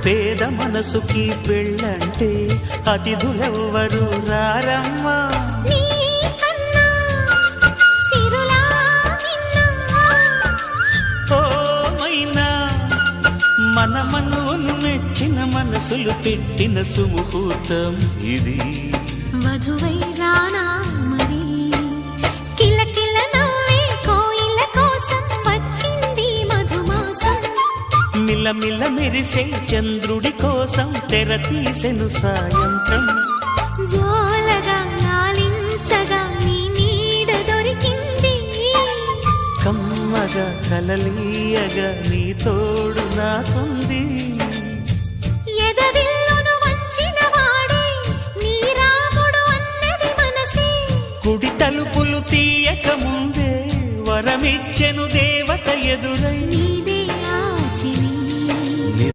పేద మనసుకి పెళ్ళంటే అతిథులెవ్వరు రారమ్మా. మన మనువును మెచ్చిన మనసులు పెట్టిన సుముహూర్తం ఇది. వధువై రానా మరి కిలకిల నవ్వే కోయిల కోసం వచ్చింది మధుమాసం. మిలమిల మెరిసే చంద్రుడి కోసం తెర తీసెను సాయంత్రం. జోలగా లాలించగా నీ నీడ దొరికింది. కమ్మగా కలలీయగా నీ తోడు నాకుంది. ఎదవిల్లును వంచిన వాడే నీ రాముడు అన్నది మనసే. కుడి తలుపులు తీయక ముందే వరమిచ్చెను దేవత ఎదురై.